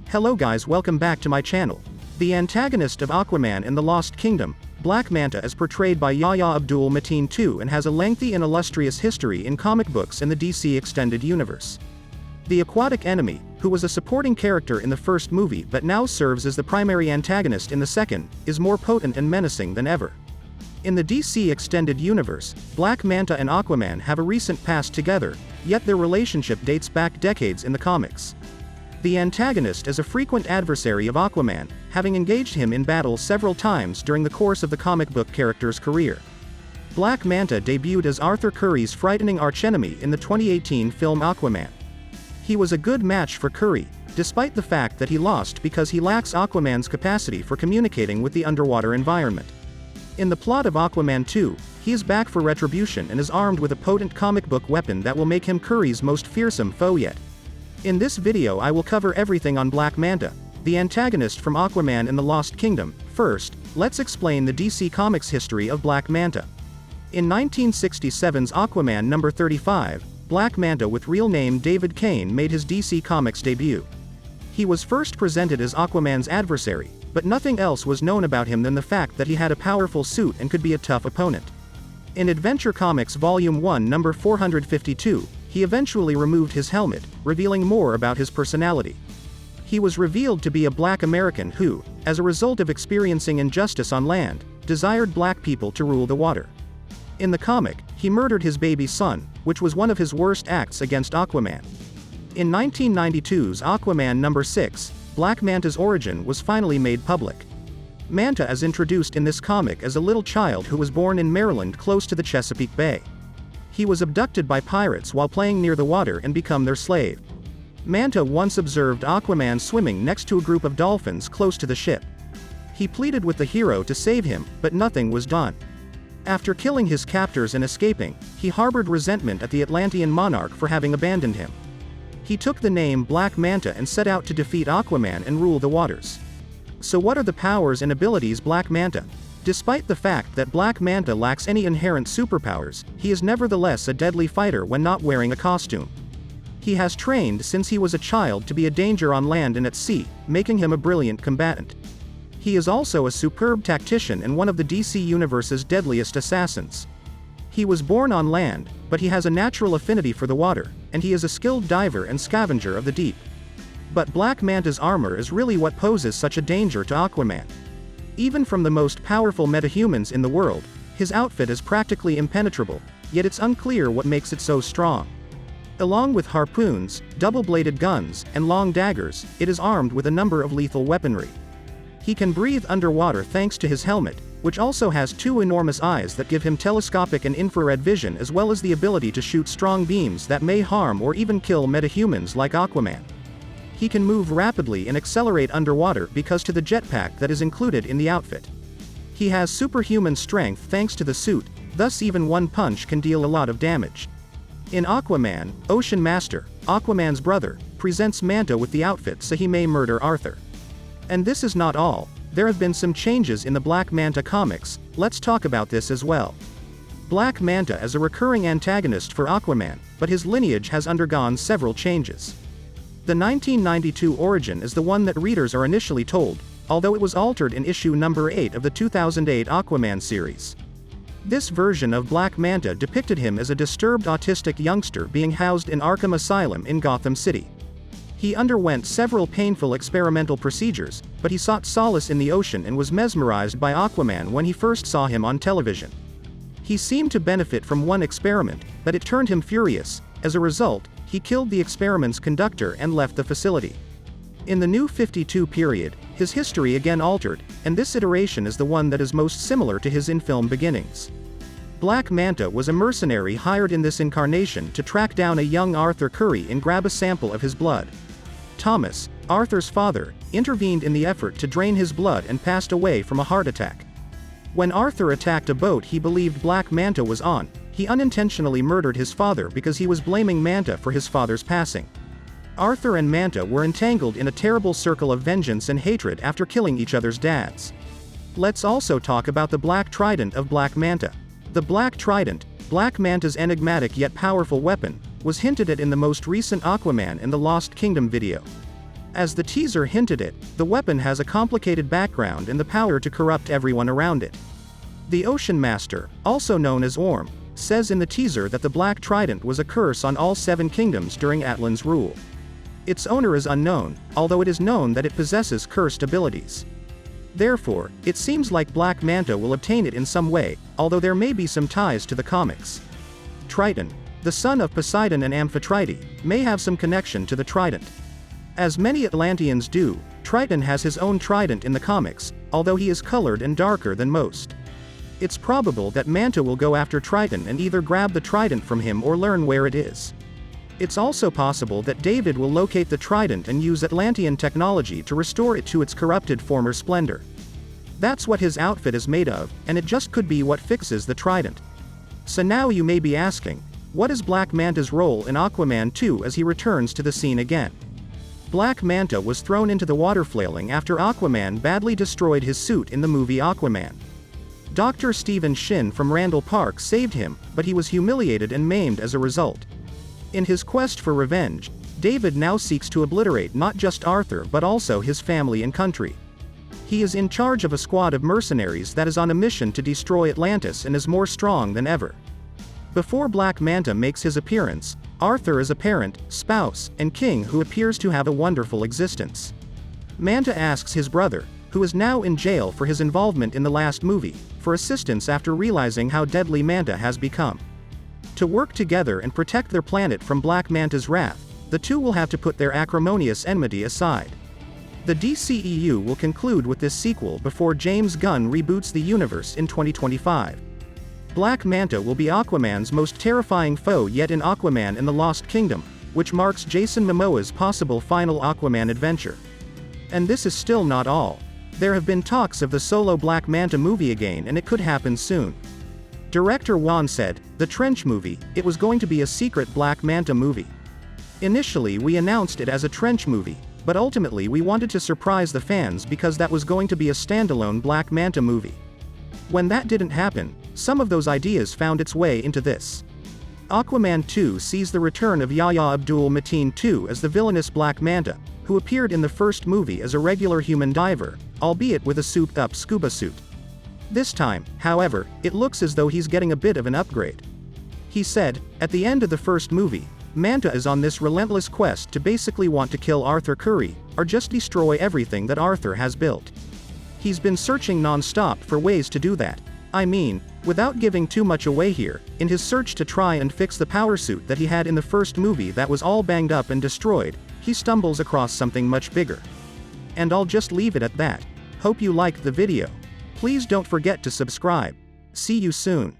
Hello guys, welcome back to my channel. The antagonist of Aquaman in the Lost Kingdom, Black Manta, is portrayed by Yahya Abdul-Mateen II and has a lengthy and illustrious history in comic books and the DC Extended Universe. The aquatic enemy, who was a supporting character in the first movie but now serves as the primary antagonist in the second, is more potent and menacing than ever. In the DC Extended Universe, Black Manta and Aquaman have a recent past together, yet their relationship dates back decades in the comics. The antagonist is a frequent adversary of Aquaman, having engaged him in battle several times during the course of the comic book character's career. Black Manta debuted as Arthur Curry's frightening archenemy in the 2018 film Aquaman. He was a good match for Curry, despite the fact that he lost because he lacks Aquaman's capacity for communicating with the underwater environment. In the plot of Aquaman 2, he is back for retribution and is armed with a potent comic book weapon that will make him Curry's most fearsome foe yet. In this video I will cover everything on Black Manta, the antagonist from Aquaman in the Lost Kingdom. First, let's explain the DC Comics history of Black Manta. In 1967's Aquaman number 35, Black Manta with real name David Kane made his DC Comics debut. He was first presented as Aquaman's adversary, but nothing else was known about him than the fact that he had a powerful suit and could be a tough opponent. In Adventure Comics Volume 1 number 452, he eventually removed his helmet, revealing more about his personality. He was revealed to be a black American who, as a result of experiencing injustice on land, desired black people to rule the water. In the comic, he murdered his baby son, which was one of his worst acts against Aquaman. In 1992's Aquaman number 6, Black Manta's origin was finally made public. Manta is introduced in this comic as a little child who was born in Maryland close to the Chesapeake Bay. He was abducted by pirates while playing near the water and become their slave. Manta once observed Aquaman swimming next to a group of dolphins close to the ship. He pleaded with the hero to save him, but nothing was done. After killing his captors and escaping, he harbored resentment at the Atlantean monarch for having abandoned him. He took the name Black Manta and set out to defeat Aquaman and rule the waters. So what are the powers and abilities Black Manta? Despite the fact that Black Manta lacks any inherent superpowers, he is nevertheless a deadly fighter when not wearing a costume. He has trained since he was a child to be a danger on land and at sea, making him a brilliant combatant. He is also a superb tactician and one of the DC Universe's deadliest assassins. He was born on land, but he has a natural affinity for the water, and he is a skilled diver and scavenger of the deep. But Black Manta's armor is really what poses such a danger to Aquaman. Even from the most powerful metahumans in the world, his outfit is practically impenetrable, yet it's unclear what makes it so strong. Along with harpoons, double-bladed guns, and long daggers, it is armed with a number of lethal weaponry. He can breathe underwater thanks to his helmet, which also has two enormous eyes that give him telescopic and infrared vision, as well as the ability to shoot strong beams that may harm or even kill metahumans like Aquaman. He can move rapidly and accelerate underwater because to the jetpack that is included in the outfit. He has superhuman strength thanks to the suit, thus even one punch can deal a lot of damage. In Aquaman, Ocean Master, Aquaman's brother, presents Manta with the outfit so he may murder Arthur. And this is not all. There have been some changes in the Black Manta comics, let's talk about this as well. Black Manta is a recurring antagonist for Aquaman, but his lineage has undergone several changes. The 1992 origin is the one that readers are initially told, although it was altered in issue number 8 of the 2008 Aquaman series. This version of Black Manta depicted him as a disturbed autistic youngster being housed in Arkham Asylum in Gotham City. He underwent several painful experimental procedures, but he sought solace in the ocean and was mesmerized by Aquaman when he first saw him on television. He seemed to benefit from one experiment, but it turned him furious. As a result, he killed the experiment's conductor and left the facility. In the New 52 period, his history again altered, and this iteration is the one that is most similar to his in-film beginnings. Black Manta was a mercenary hired in this incarnation to track down a young Arthur Curry and grab a sample of his blood. Thomas, Arthur's father, intervened in the effort to drain his blood and passed away from a heart attack. When Arthur attacked a boat he believed Black Manta was on, he unintentionally murdered his father because he was blaming Manta for his father's passing. Arthur and Manta were entangled in a terrible circle of vengeance and hatred after killing each other's dads. Let's also talk about the Black Trident of Black Manta. The Black Trident, Black Manta's enigmatic yet powerful weapon, was hinted at in the most recent Aquaman in the Lost Kingdom video. As the teaser hinted at, the weapon has a complicated background and the power to corrupt everyone around it. The Ocean Master, also known as Orm, says in the teaser that the Black Trident was a curse on all 7 kingdoms during Atlan's rule. Its owner is unknown, although it is known that it possesses cursed abilities. Therefore, it seems like Black Manta will obtain it in some way, although there may be some ties to the comics. Triton, the son of Poseidon and Amphitrite, may have some connection to the Trident. As many Atlanteans do, Triton has his own trident in the comics, although he is colored and darker than most. It's probable that Manta will go after Triton and either grab the trident from him or learn where it is. It's also possible that David will locate the trident and use Atlantean technology to restore it to its corrupted former splendor. That's what his outfit is made of, and it just could be what fixes the trident. So now you may be asking, what is Black Manta's role in Aquaman 2 as he returns to the scene again? Black Manta was thrown into the water flailing after Aquaman badly destroyed his suit in the movie Aquaman. Dr. Stephen Shin from Randall Park saved him, but he was humiliated and maimed as a result. In his quest for revenge, David now seeks to obliterate not just Arthur but also his family and country. He is in charge of a squad of mercenaries that is on a mission to destroy Atlantis and is more strong than ever. Before Black Manta makes his appearance, Arthur is a parent, spouse, and king who appears to have a wonderful existence. Manta asks his brother, who is now in jail for his involvement in the last movie, for assistance after realizing how deadly Manta has become. To work together and protect their planet from Black Manta's wrath, the two will have to put their acrimonious enmity aside. The DCEU will conclude with this sequel before James Gunn reboots the universe in 2025. Black Manta will be Aquaman's most terrifying foe yet in Aquaman and the Lost Kingdom, which marks Jason Momoa's possible final Aquaman adventure. And this is still not all. There have been talks of the solo Black Manta movie again, and it could happen soon. Director Wan said, "The Trench movie, it was going to be a secret Black Manta movie. Initially we announced it as a Trench movie, but ultimately we wanted to surprise the fans because that was going to be a standalone Black Manta movie. When that didn't happen, some of those ideas found its way into this." Aquaman 2 sees the return of Yahya Abdul-Mateen II as the villainous Black Manta, who appeared in the first movie as a regular human diver, albeit with a souped-up scuba suit. This time, however, it looks as though he's getting a bit of an upgrade. He said, "At the end of the first movie, Manta is on this relentless quest to basically want to kill Arthur Curry, or just destroy everything that Arthur has built. He's been searching non-stop for ways to do that. I mean, without giving too much away here, in his search to try and fix the power suit that he had in the first movie that was all banged up and destroyed, he stumbles across something much bigger. And I'll just leave it at that. Hope you liked the video. Please don't forget to subscribe. See you soon."